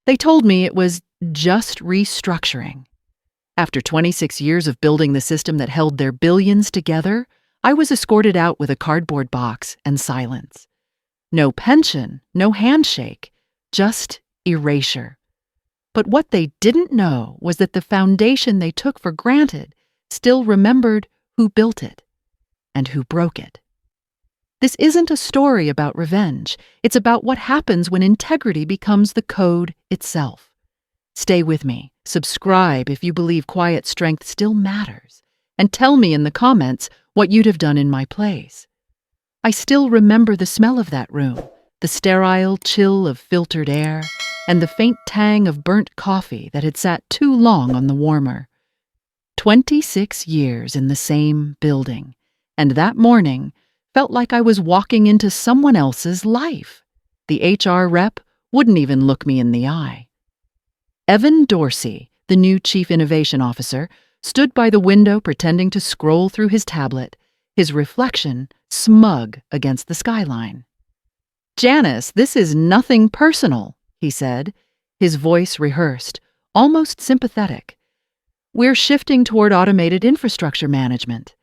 They told me it was just restructuring. After 26 years of building the system that held their billions together, I was escorted out with a cardboard box and silence. No pension, no handshake, just erasure. But what they didn't know was that the foundation they took for granted still remembered who built it and who broke it. This isn't a story about revenge. It's about what happens when integrity becomes the code itself. Stay with me. Subscribe if you believe quiet strength still matters. And tell me in the comments what you'd have done in my place. I still remember the smell of that room, the sterile chill of filtered air, and the faint tang of burnt coffee that had sat too long on the warmer. 26 years in the same building, and that morning felt like I was walking into someone else's life. The HR rep wouldn't even look me in the eye. Evan Dorsey, the new Chief Innovation Officer, stood by the window pretending to scroll through his tablet, his reflection smug against the skyline. "Janice, this is nothing personal," he said, his voice rehearsed, almost sympathetic. "We're shifting toward automated infrastructure management.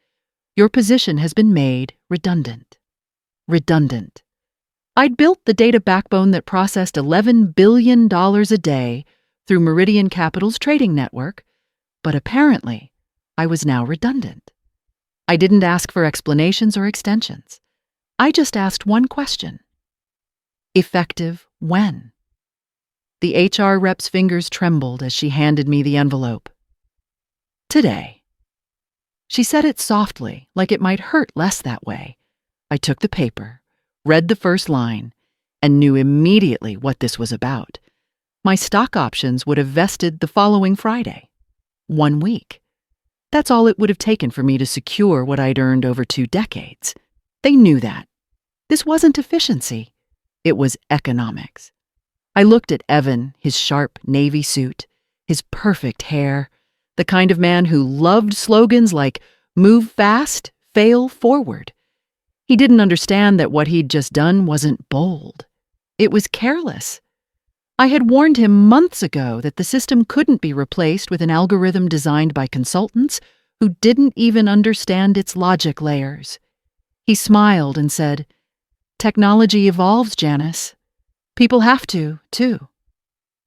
Your position has been made redundant." Redundant. I'd built the data backbone that processed $11 billion a day through Meridian Capital's trading network, but apparently I was now redundant. I didn't ask for explanations or extensions. I just asked one question. Effective when? The HR rep's fingers trembled as she handed me the envelope. "Today." She said it softly, like it might hurt less that way. I took the paper, read the first line, and knew immediately what this was about. My stock options would have vested the following Friday. 1 week. That's all it would have taken for me to secure what I'd earned over 2 decades. They knew that. This wasn't efficiency. It was economics. I looked at Evan, his sharp navy suit, his perfect hair, the kind of man who loved slogans like "move fast, fail forward." He didn't understand that what he'd just done wasn't bold. It was careless. I had warned him months ago that the system couldn't be replaced with an algorithm designed by consultants who didn't even understand its logic layers. He smiled and said, "Technology evolves, Janice. People have to, too."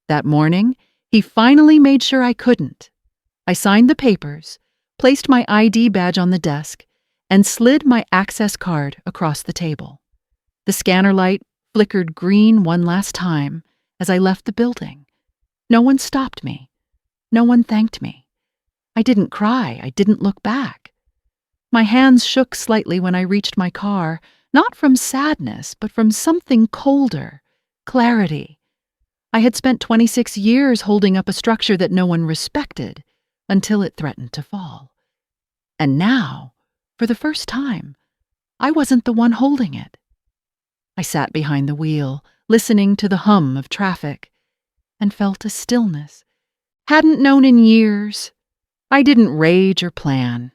That morning, he finally made sure I couldn't. I signed the papers, placed my ID badge on the desk, and slid my access card across the table. The scanner light flickered green one last time as I left the building. No one stopped me. No one thanked me. I didn't cry. I didn't look back. My hands shook slightly when I reached my car, not from sadness, but from something colder, clarity. I had spent 26 years holding up a structure that no one respected until it threatened to fall. And now, for the first time, I wasn't the one holding it. I sat behind the wheel, listening to the hum of traffic, and felt a stillness hadn't known in years. I didn't rage or plan.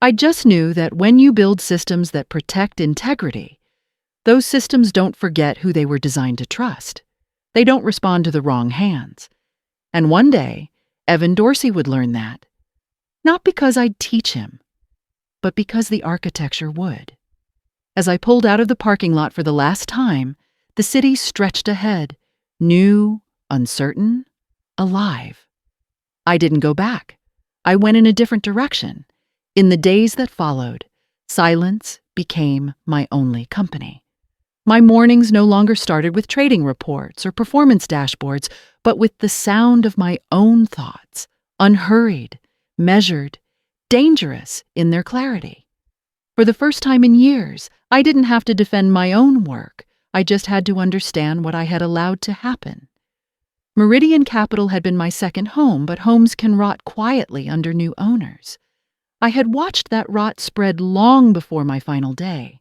I just knew that when you build systems that protect integrity, those systems don't forget who they were designed to trust. They don't respond to the wrong hands. And one day, Evan Dorsey would learn that. Not because I'd teach him, but because the architecture would. As I pulled out of the parking lot for the last time, the city stretched ahead, new, uncertain, alive. I didn't go back. I went in a different direction. In the days that followed, silence became my only company. My mornings no longer started with trading reports or performance dashboards, but with the sound of my own thoughts, unhurried, measured, dangerous in their clarity. For the first time in years, I didn't have to defend my own work. I just had to understand what I had allowed to happen. Meridian Capital had been my second home, but homes can rot quietly under new owners. I had watched that rot spread long before my final day.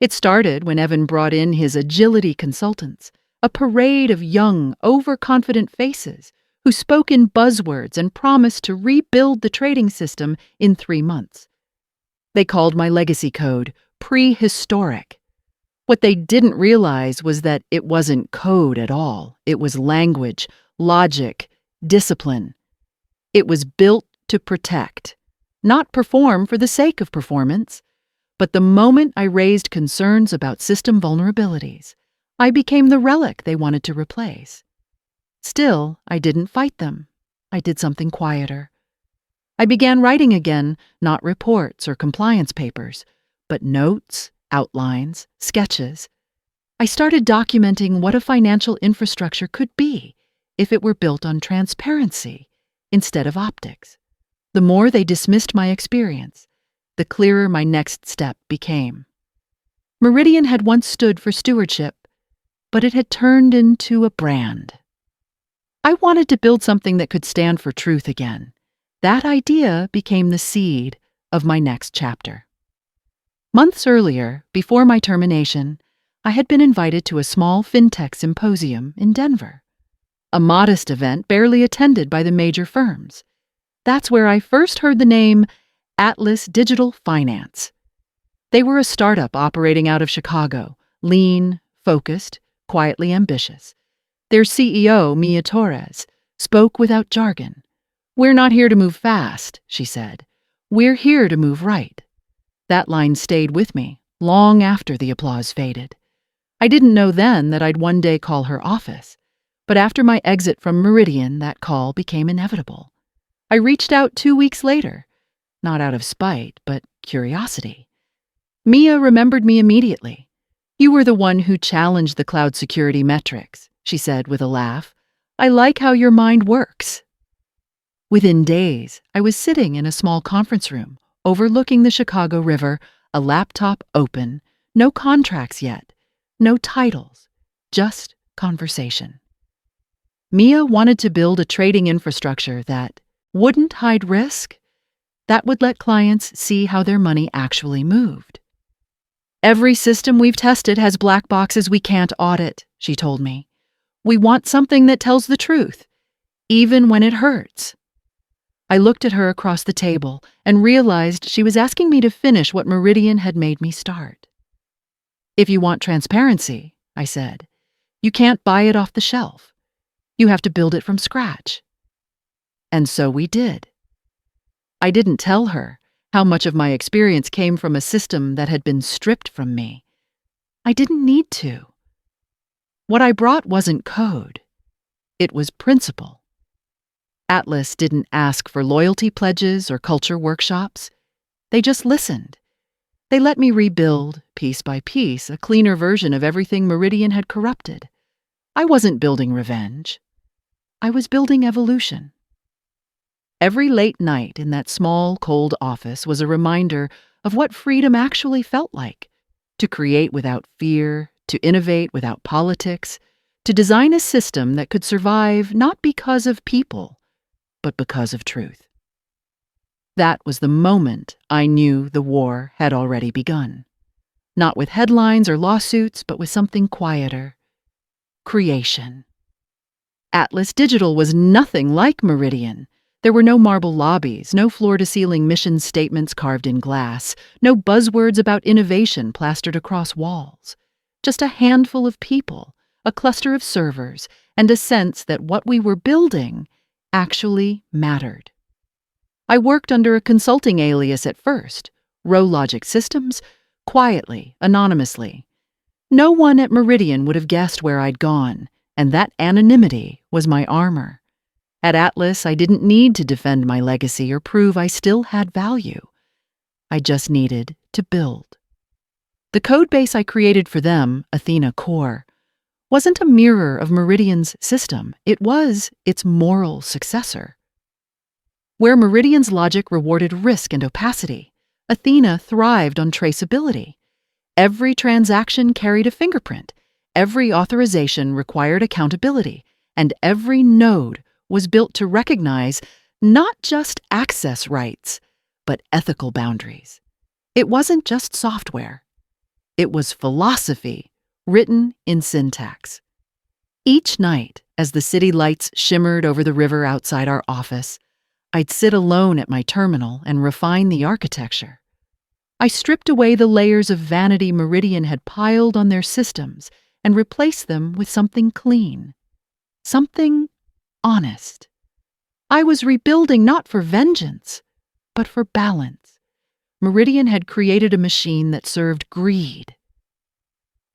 It started when Evan brought in his agility consultants, a parade of young, overconfident faces who spoke in buzzwords and promised to rebuild the trading system in 3 months. They called my legacy code prehistoric. What they didn't realize was that it wasn't code at all. It was language, logic, discipline. It was built to protect, not perform for the sake of performance. But the moment I raised concerns about system vulnerabilities, I became the relic they wanted to replace. Still, I didn't fight them. I did something quieter. I began writing again, not reports or compliance papers, but notes, outlines, sketches. I started documenting what a financial infrastructure could be if it were built on transparency instead of optics. The more they dismissed my experience, the clearer my next step became. Meridian had once stood for stewardship, but it had turned into a brand. I wanted to build something that could stand for truth again. That idea became the seed of my next chapter. Months earlier, before my termination, I had been invited to a small fintech symposium in Denver, a modest event barely attended by the major firms. That's where I first heard the name Atlas Digital Finance. They were a startup operating out of Chicago, lean, focused, quietly ambitious. Their CEO, Mia Torres, spoke without jargon. "We're not here to move fast," she said. "We're here to move right." That line stayed with me long after the applause faded. I didn't know then that I'd one day call her office, but after my exit from Meridian, that call became inevitable. I reached out 2 weeks later, not out of spite, but curiosity. Mia remembered me immediately. "You were the one who challenged the cloud security metrics," she said with a laugh. "I like how your mind works." Within days, I was sitting in a small conference room, overlooking the Chicago River, a laptop open, no contracts yet, no titles, just conversation. Mia wanted to build a trading infrastructure that wouldn't hide risk, that would let clients see how their money actually moved. "Every system we've tested has black boxes we can't audit," she told me. "We want something that tells the truth, even when it hurts." I looked at her across the table and realized she was asking me to finish what Meridian had made me start. "If you want transparency," I said, "you can't buy it off the shelf. You have to build it from scratch." And so we did. I didn't tell her how much of my experience came from a system that had been stripped from me. I didn't need to. What I brought wasn't code. It was principle. Atlas didn't ask for loyalty pledges or culture workshops. They just listened. They let me rebuild, piece by piece, a cleaner version of everything Meridian had corrupted. I wasn't building revenge. I was building evolution. Every late night in that small, cold office was a reminder of what freedom actually felt like: to create without fear, to innovate without politics, to design a system that could survive not because of people, but because of truth. That was the moment I knew the war had already begun. Not with headlines or lawsuits, but with something quieter: creation. Atlas Digital was nothing like Meridian. There were no marble lobbies, no floor-to-ceiling mission statements carved in glass, no buzzwords about innovation plastered across walls. Just a handful of people, a cluster of servers, and a sense that what we were building actually mattered. I worked under a consulting alias at first, RowLogic Systems, quietly, anonymously. No one at Meridian would have guessed where I'd gone, and that anonymity was my armor. At Atlas, I didn't need to defend my legacy or prove I still had value. I just needed to build. The codebase I created for them, Athena Core, wasn't a mirror of Meridian's system. It was its moral successor. Where Meridian's logic rewarded risk and opacity, Athena thrived on traceability. Every transaction carried a fingerprint, every authorization required accountability, and every node was built to recognize not just access rights, but ethical boundaries. It wasn't just software. It was philosophy written in syntax. Each night, as the city lights shimmered over the river outside our office, I'd sit alone at my terminal and refine the architecture. I stripped away the layers of vanity Meridian had piled on their systems and replaced them with something clean, something honest. I was rebuilding not for vengeance, but for balance. Meridian had created a machine that served greed.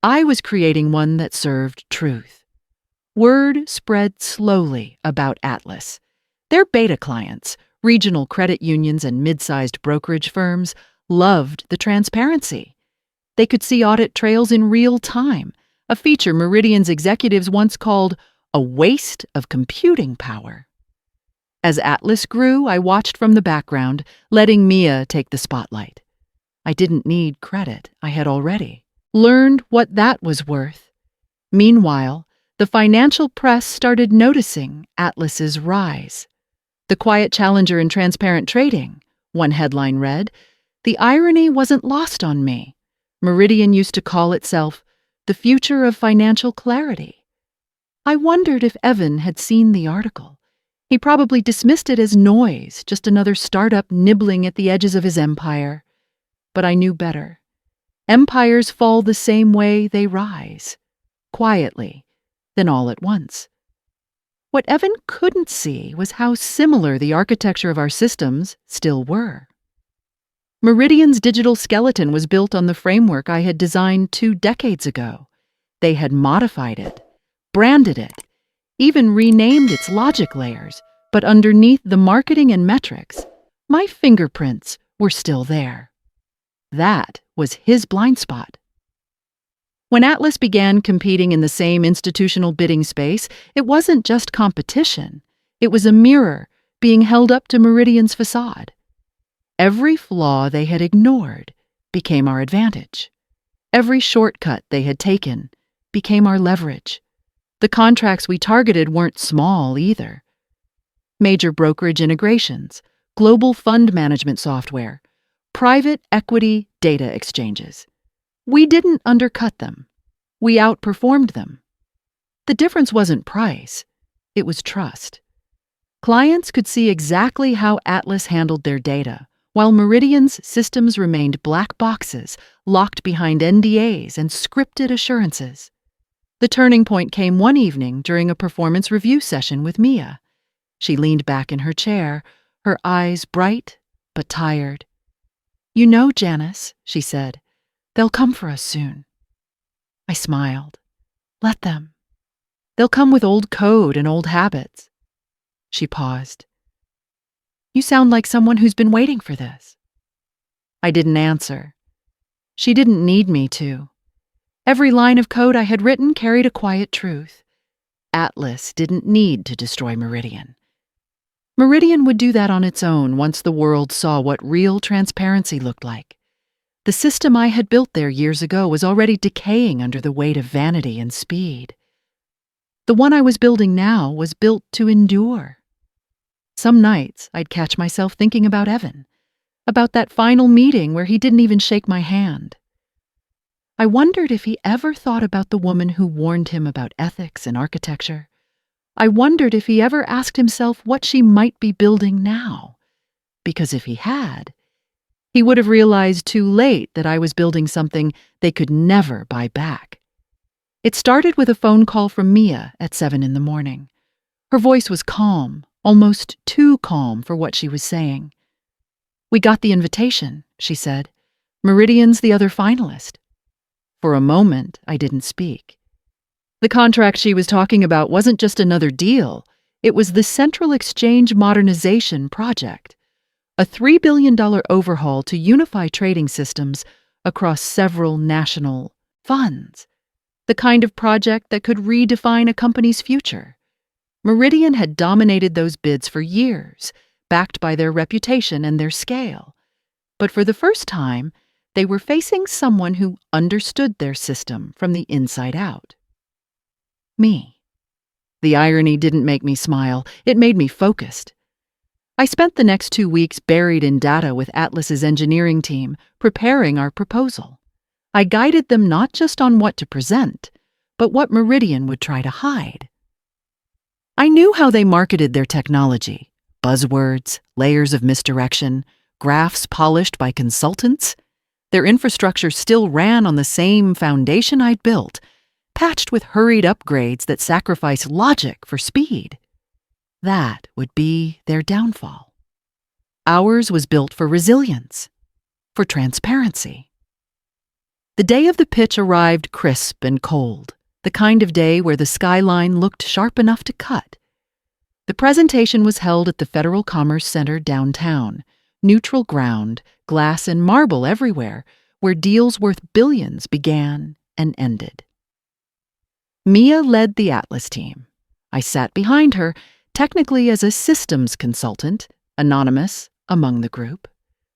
I was creating one that served truth. Word spread slowly about Atlas. Their beta clients, regional credit unions and mid-sized brokerage firms, loved the transparency. They could see audit trails in real time, a feature Meridian's executives once called a waste of computing power. As Atlas grew, I watched from the background, letting Mia take the spotlight. I didn't need credit. I had already learned what that was worth. Meanwhile, the financial press started noticing Atlas's rise. The quiet challenger in transparent trading, one headline read. The irony wasn't lost on me. Meridian used to call itself the future of financial clarity. I wondered if Evan had seen the article. He probably dismissed it as noise, just another startup nibbling at the edges of his empire. But I knew better. Empires fall the same way they rise, quietly, then all at once. What Evan couldn't see was how similar the architecture of our systems still were. Meridian's digital skeleton was built on the framework I had designed 2 decades ago. They had modified it, branded it, even renamed its logic layers, but underneath the marketing and metrics, my fingerprints were still there. That was his blind spot. When Atlas began competing in the same institutional bidding space, it wasn't just competition. It was a mirror being held up to Meridian's facade. Every flaw they had ignored became our advantage. Every shortcut they had taken became our leverage. The contracts we targeted weren't small either. Major brokerage integrations, global fund management software, private equity data exchanges. We didn't undercut them. We outperformed them. The difference wasn't price. It was trust. Clients could see exactly how Atlas handled their data, while Meridian's systems remained black boxes locked behind NDAs and scripted assurances. The turning point came one evening during a performance review session with Mia. She leaned back in her chair, her eyes bright but tired. "You know, Janice," she said, "they'll come for us soon." I smiled. "Let them. They'll come with old code and old habits." She paused. "You sound like someone who's been waiting for this." I didn't answer. She didn't need me to. Every line of code I had written carried a quiet truth. Atlas didn't need to destroy Meridian. Meridian would do that on its own once the world saw what real transparency looked like. The system I had built there years ago was already decaying under the weight of vanity and speed. The one I was building now was built to endure. Some nights I'd catch myself thinking about Evan, about that final meeting where he didn't even shake my hand. I wondered if he ever thought about the woman who warned him about ethics and architecture. I wondered if he ever asked himself what she might be building now. Because if he had, he would have realized too late that I was building something they could never buy back. It started with a phone call from Mia at 7 in the morning. Her voice was calm, almost too calm for what she was saying. "We got the invitation," she said. "Meridian's the other finalist." For a moment, I didn't speak. The contract she was talking about wasn't just another deal. It was the Central Exchange Modernization Project, a $3 billion overhaul to unify trading systems across several national funds, the kind of project that could redefine a company's future. Meridian had dominated those bids for years, backed by their reputation and their scale. But for the first time, they were facing someone who understood their system from the inside out. Me. The irony didn't make me smile. It made me focused. I spent the next 2 weeks buried in data with Atlas's engineering team, preparing our proposal. I guided them not just on what to present, but what Meridian would try to hide. I knew how they marketed their technology: buzzwords, layers of misdirection, graphs polished by consultants. Their infrastructure still ran on the same foundation I'd built, patched with hurried upgrades that sacrifice logic for speed. That would be their downfall. Ours was built for resilience, for transparency. The day of the pitch arrived crisp and cold, the kind of day where the skyline looked sharp enough to cut. The presentation was held at the Federal Commerce Center downtown, neutral ground, glass and marble everywhere, where deals worth billions began and ended. Mia led the Atlas team. I sat behind her, technically as a systems consultant, anonymous among the group.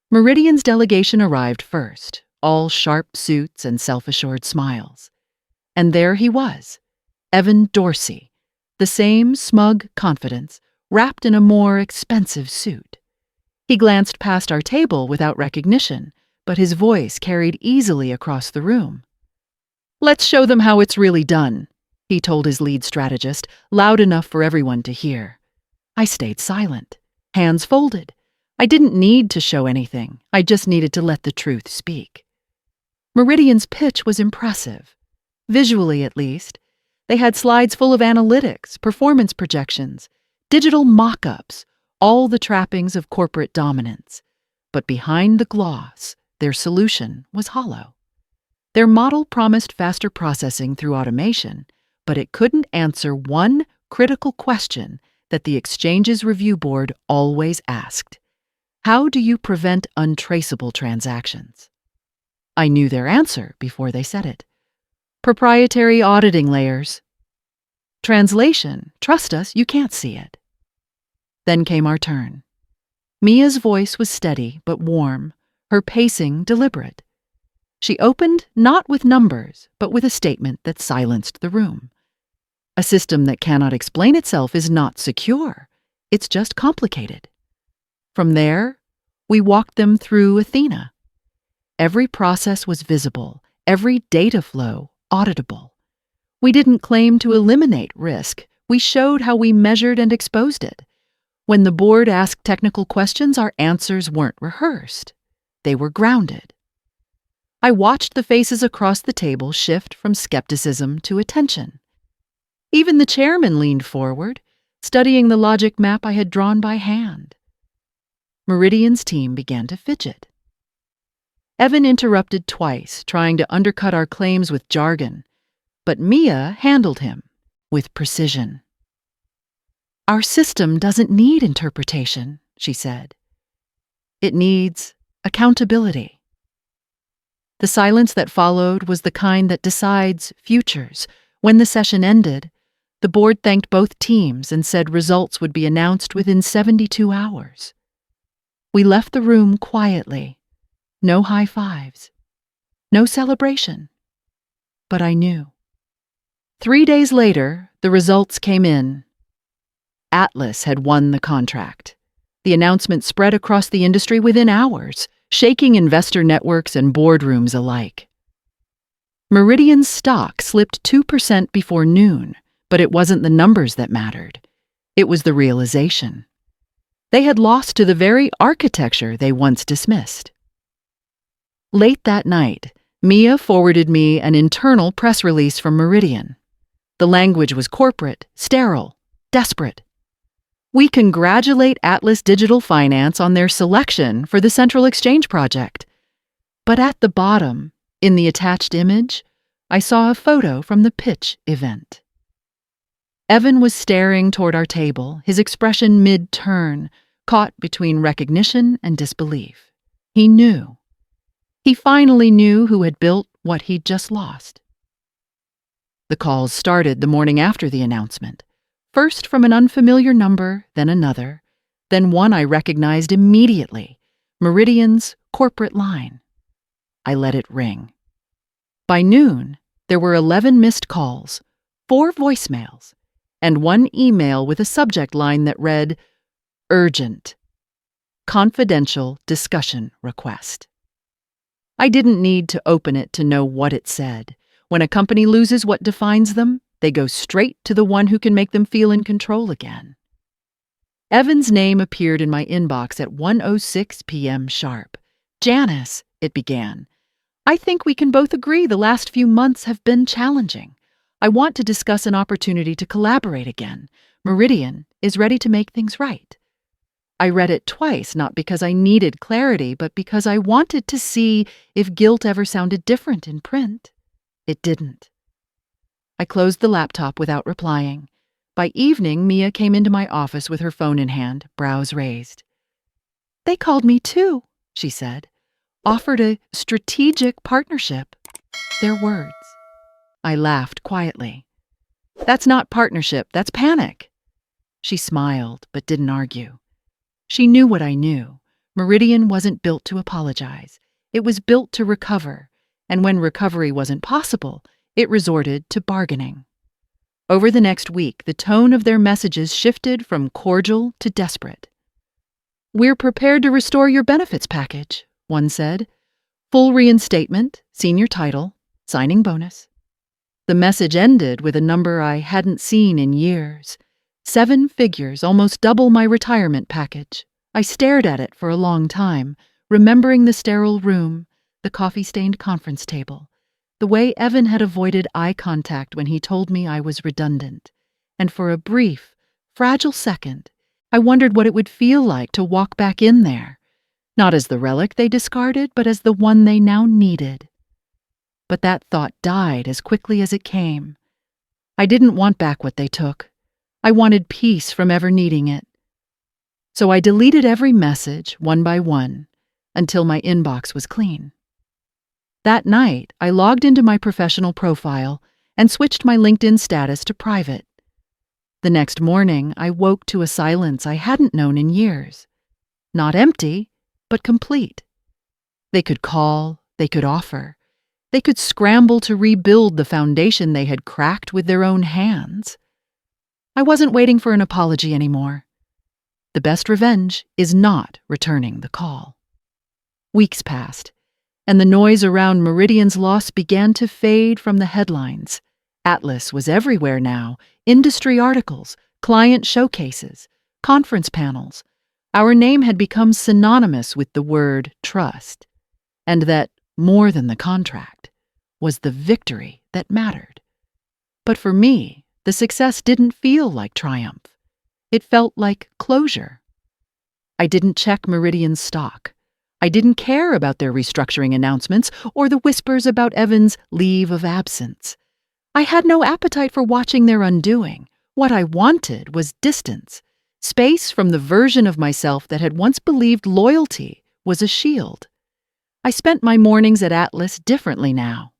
Meridian's delegation arrived first, all sharp suits and self-assured smiles. And there he was, Evan Dorsey, the same smug confidence, wrapped in a more expensive suit. He glanced past our table without recognition, but his voice carried easily across the room. "Let's show them how it's really done," he told his lead strategist, loud enough for everyone to hear. I stayed silent, hands folded. I didn't need to show anything. I just needed to let the truth speak. Meridian's pitch was impressive, visually at least. They had slides full of analytics, performance projections, digital mock-ups, all the trappings of corporate dominance. But behind the gloss, their solution was hollow. Their model promised faster processing through automation, but it couldn't answer one critical question that the Exchange's review board always asked. How do you prevent untraceable transactions? I knew their answer before they said it. Proprietary auditing layers. Translation, trust us, you can't see it. Then came our turn. Mia's voice was steady but warm, her pacing deliberate. She opened not with numbers, but with a statement that silenced the room. A system that cannot explain itself is not secure. It's just complicated. From there, we walked them through Athena. Every process was visible, every data flow auditable. We didn't claim to eliminate risk. We showed how we measured and exposed it. When the board asked technical questions, our answers weren't rehearsed. They were grounded. I watched the faces across the table shift from skepticism to attention. Even the chairman leaned forward, studying the logic map I had drawn by hand. Meridian's team began to fidget. Evan interrupted twice, trying to undercut our claims with jargon, but Mia handled him with precision. "Our system doesn't need interpretation," she said. "It needs accountability." The silence that followed was the kind that decides futures. When the session ended, the board thanked both teams and said results would be announced within 72 hours. We left the room quietly. No high fives. No celebration. But I knew. 3 days later, the results came in. Atlas had won the contract. The announcement spread across the industry within hours, shaking investor networks and boardrooms alike. Meridian's stock slipped 2% before noon, but it wasn't the numbers that mattered. It was the realization. They had lost to the very architecture they once dismissed. Late that night, Mia forwarded me an internal press release from Meridian. The language was corporate, sterile, desperate. "We congratulate Atlas Digital Finance on their selection for the Central Exchange project." But at the bottom, in the attached image, I saw a photo from the pitch event. Evan was staring toward our table, his expression mid-turn, caught between recognition and disbelief. He knew. He finally knew who had built what he'd just lost. The calls started the morning after the announcement, first from an unfamiliar number, then another, then one I recognized immediately, Meridian's corporate line. I let it ring. By noon, there were 11 missed calls, 4 voicemails, and 1 email with a subject line that read, "Urgent. Confidential discussion request." I didn't need to open it to know what it said. When a company loses what defines them, they go straight to the one who can make them feel in control again. Evan's name appeared in my inbox at 1:06 p.m. sharp. "Janice," it began. I think we can both agree the last few months have been challenging. I want to discuss an opportunity to collaborate again. Meridian is ready to make things right." I read it twice, not because I needed clarity, but because I wanted to see if guilt ever sounded different in print. It didn't. I closed the laptop without replying. By evening, Mia came into my office with her phone in hand, brows raised. "They called me too," she said. "Offered a strategic partnership." Their words. I laughed quietly. "That's not partnership, that's panic." She smiled, but didn't argue. She knew what I knew. Meridian wasn't built to apologize. It was built to recover, and when recovery wasn't possible, it resorted to bargaining. Over the next week, the tone of their messages shifted from cordial to desperate. "We're prepared to restore your benefits package," one said. "Full reinstatement, senior title, signing bonus." The message ended with a number I hadn't seen in years. 7 figures, almost double my retirement package. I stared at it for a long time, remembering the sterile room, the coffee-stained conference table, the way Evan had avoided eye contact when he told me I was redundant. And for a brief, fragile second, I wondered what it would feel like to walk back in there, not as the relic they discarded, but as the one they now needed. But that thought died as quickly as it came. I didn't want back what they took. I wanted peace from ever needing it. So I deleted every message, one by one, until my inbox was clean. That night, I logged into my professional profile and switched my LinkedIn status to private. The next morning, I woke to a silence I hadn't known in years. Not empty, but complete. They could call, they could offer, they could scramble to rebuild the foundation they had cracked with their own hands. I wasn't waiting for an apology anymore. The best revenge is not returning the call. Weeks passed, and the noise around Meridian's loss began to fade from the headlines. Atlas was everywhere now, industry articles, client showcases, conference panels. Our name had become synonymous with the word trust, and that, more than the contract, was the victory that mattered. But for me, the success didn't feel like triumph. It felt like closure. I didn't check Meridian's stock. I didn't care about their restructuring announcements or the whispers about Evan's leave of absence. I had no appetite for watching their undoing. What I wanted was distance, space from the version of myself that had once believed loyalty was a shield. I spent my mornings at Atlas differently now.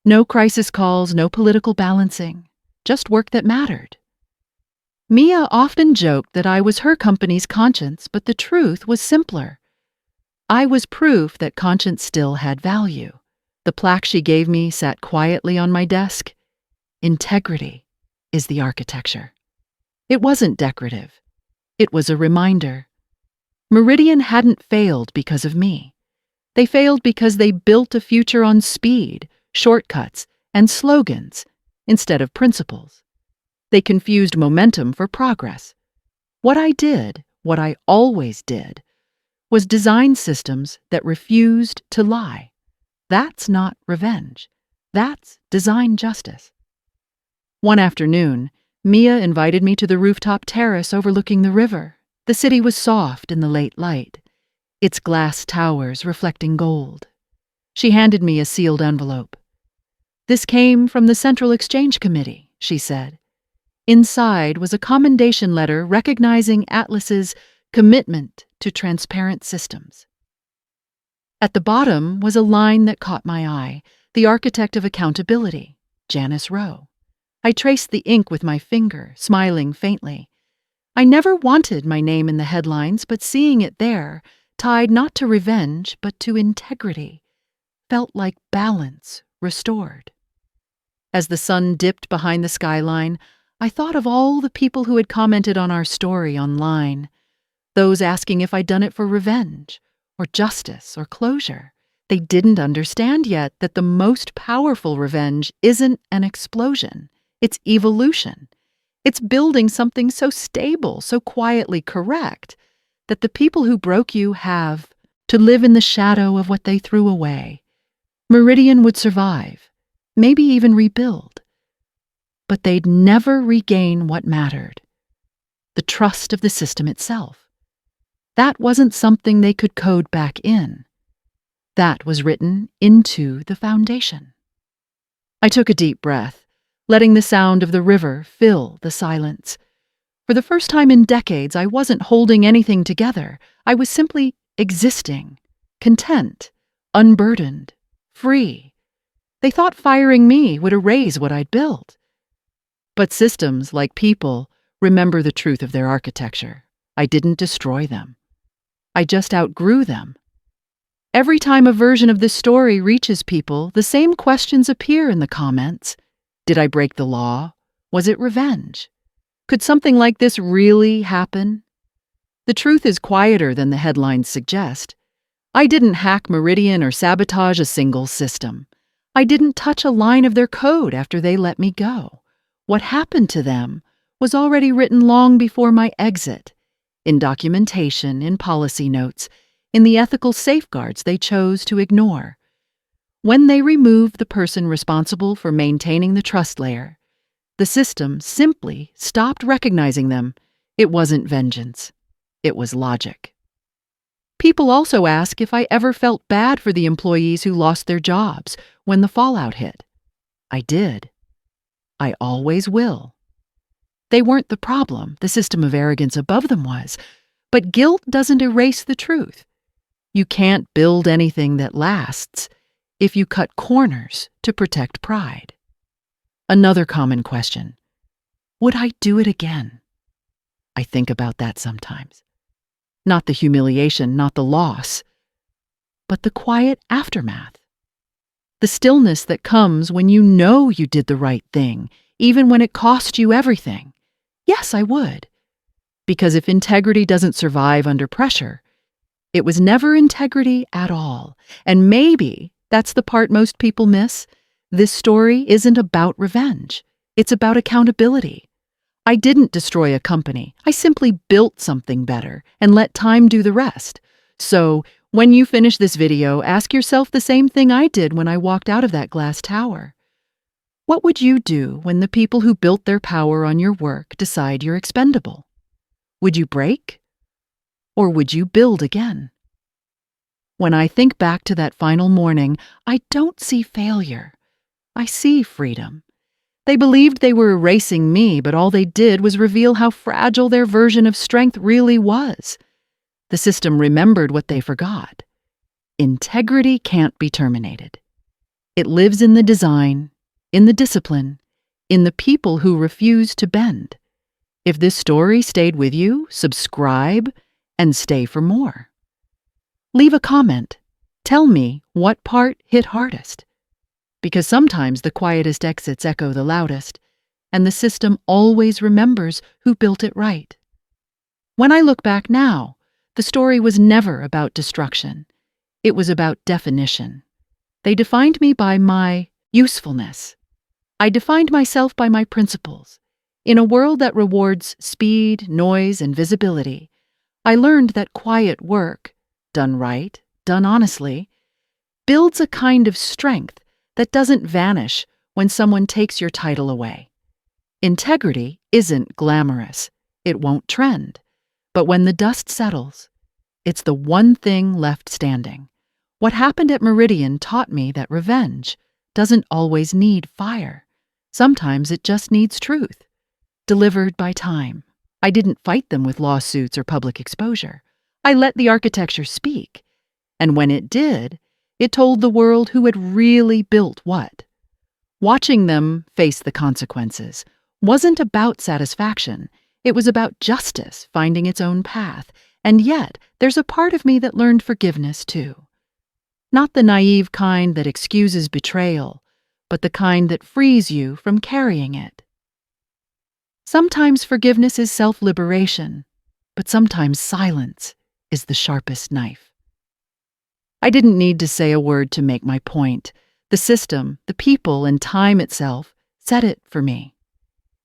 No crisis calls, no political balancing. Just work that mattered. Mia often joked that I was her company's conscience, but the truth was simpler. I was proof that conscience still had value. The plaque she gave me sat quietly on my desk. Integrity is the architecture. It wasn't decorative. It was a reminder. Meridian hadn't failed because of me. They failed because they built a future on speed, shortcuts, and slogans, instead of principles. They confused momentum for progress. What I did, what I always did, was design systems that refused to lie. That's not revenge. That's design justice. One afternoon, Mia invited me to the rooftop terrace overlooking the river. The city was soft in the late light, its glass towers reflecting gold. She handed me a sealed envelope. "This came from the Central Exchange Committee," she said. Inside was a commendation letter recognizing Atlas's commitment to transparent systems. At the bottom was a line that caught my eye, the architect of accountability, Janice Rowe. I traced the ink with my finger, smiling faintly. I never wanted my name in the headlines, but seeing it there, tied not to revenge, but to integrity, felt like balance restored. As the sun dipped behind the skyline, I thought of all the people who had commented on our story online, those asking if I'd done it for revenge, or justice, or closure. They didn't understand yet that the most powerful revenge isn't an explosion, it's evolution. It's building something so stable, so quietly correct, that the people who broke you have to live in the shadow of what they threw away. Meridian would survive, maybe even rebuild. But they'd never regain what mattered: the trust of the system itself. That wasn't something they could code back in. That was written into the foundation. I took a deep breath, letting the sound of the river fill the silence. For the first time in decades, I wasn't holding anything together. I was simply existing, content, unburdened, free. They thought firing me would erase what I'd built. But systems, like people, remember the truth of their architecture. I didn't destroy them. I just outgrew them. Every time a version of this story reaches people, the same questions appear in the comments. Did I break the law? Was it revenge? Could something like this really happen? The truth is quieter than the headlines suggest. I didn't hack Meridian or sabotage a single system. I didn't touch a line of their code after they let me go. What happened to them was already written long before my exit, in documentation, in policy notes, in the ethical safeguards they chose to ignore. When they removed the person responsible for maintaining the trust layer, the system simply stopped recognizing them. It wasn't vengeance. It was logic. People also ask if I ever felt bad for the employees who lost their jobs when the fallout hit. I did. I always will. They weren't the problem. The system of arrogance above them was. But guilt doesn't erase the truth. You can't build anything that lasts if you cut corners to protect pride. Another common question: would I do it again? I think about that sometimes. Not the humiliation, not the loss, but the quiet aftermath. The stillness that comes when you know you did the right thing, even when it cost you everything. Yes, I would. Because if integrity doesn't survive under pressure, it was never integrity at all. And maybe that's the part most people miss. This story isn't about revenge. It's about accountability. I didn't destroy a company. I simply built something better and let time do the rest. So, when you finish this video, ask yourself the same thing I did when I walked out of that glass tower. What would you do when the people who built their power on your work decide you're expendable? Would you break? Or would you build again? When I think back to that final morning, I don't see failure. I see freedom. They believed they were erasing me, but all they did was reveal how fragile their version of strength really was. The system remembered what they forgot. Integrity can't be terminated. It lives in the design, in the discipline, in the people who refuse to bend. If this story stayed with you, subscribe and stay for more. Leave a comment. Tell me what part hit hardest. Because sometimes the quietest exits echo the loudest, and the system always remembers who built it right. When I look back now, the story was never about destruction. It was about definition. They defined me by my usefulness. I defined myself by my principles. In a world that rewards speed, noise, and visibility, I learned that quiet work, done right, done honestly, builds a kind of strength that doesn't vanish when someone takes your title away. Integrity isn't glamorous. It won't trend. But when the dust settles, it's the one thing left standing. What happened at Meridian taught me that revenge doesn't always need fire. Sometimes it just needs truth, delivered by time. I didn't fight them with lawsuits or public exposure. I let the architecture speak. And when it did, it told the world who had really built what. Watching them face the consequences wasn't about satisfaction. It was about justice finding its own path. And yet, there's a part of me that learned forgiveness too. Not the naive kind that excuses betrayal, but the kind that frees you from carrying it. Sometimes forgiveness is self-liberation, but sometimes silence is the sharpest knife. I didn't need to say a word to make my point. The system, the people, and time itself said it for me.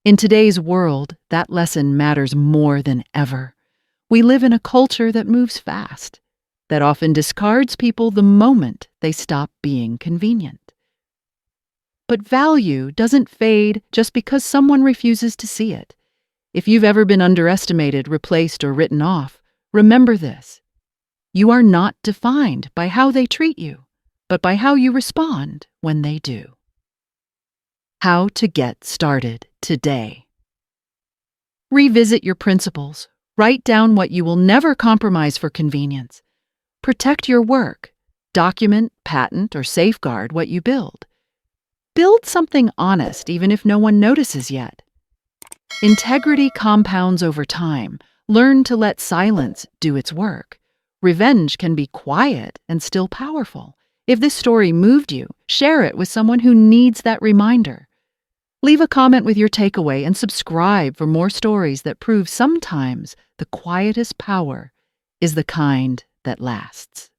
In today's world, that lesson matters more than ever. We live in a culture that moves fast. that often discards people the moment they stop being convenient. But value doesn't fade just because someone refuses to see it. If you've ever been underestimated, replaced, or written off, remember this. You are not defined by how they treat you, but by how you respond when they do. How to get started today. Revisit your principles. Write down what you will never compromise for convenience. Protect your work. Document, patent, or safeguard what you build. Build something honest even if no one notices yet. Integrity compounds over time. Learn to let silence do its work. Revenge can be quiet and still powerful. If this story moved you, share it with someone who needs that reminder. Leave a comment with your takeaway and subscribe for more stories that prove sometimes the quietest power is the kind that lasts.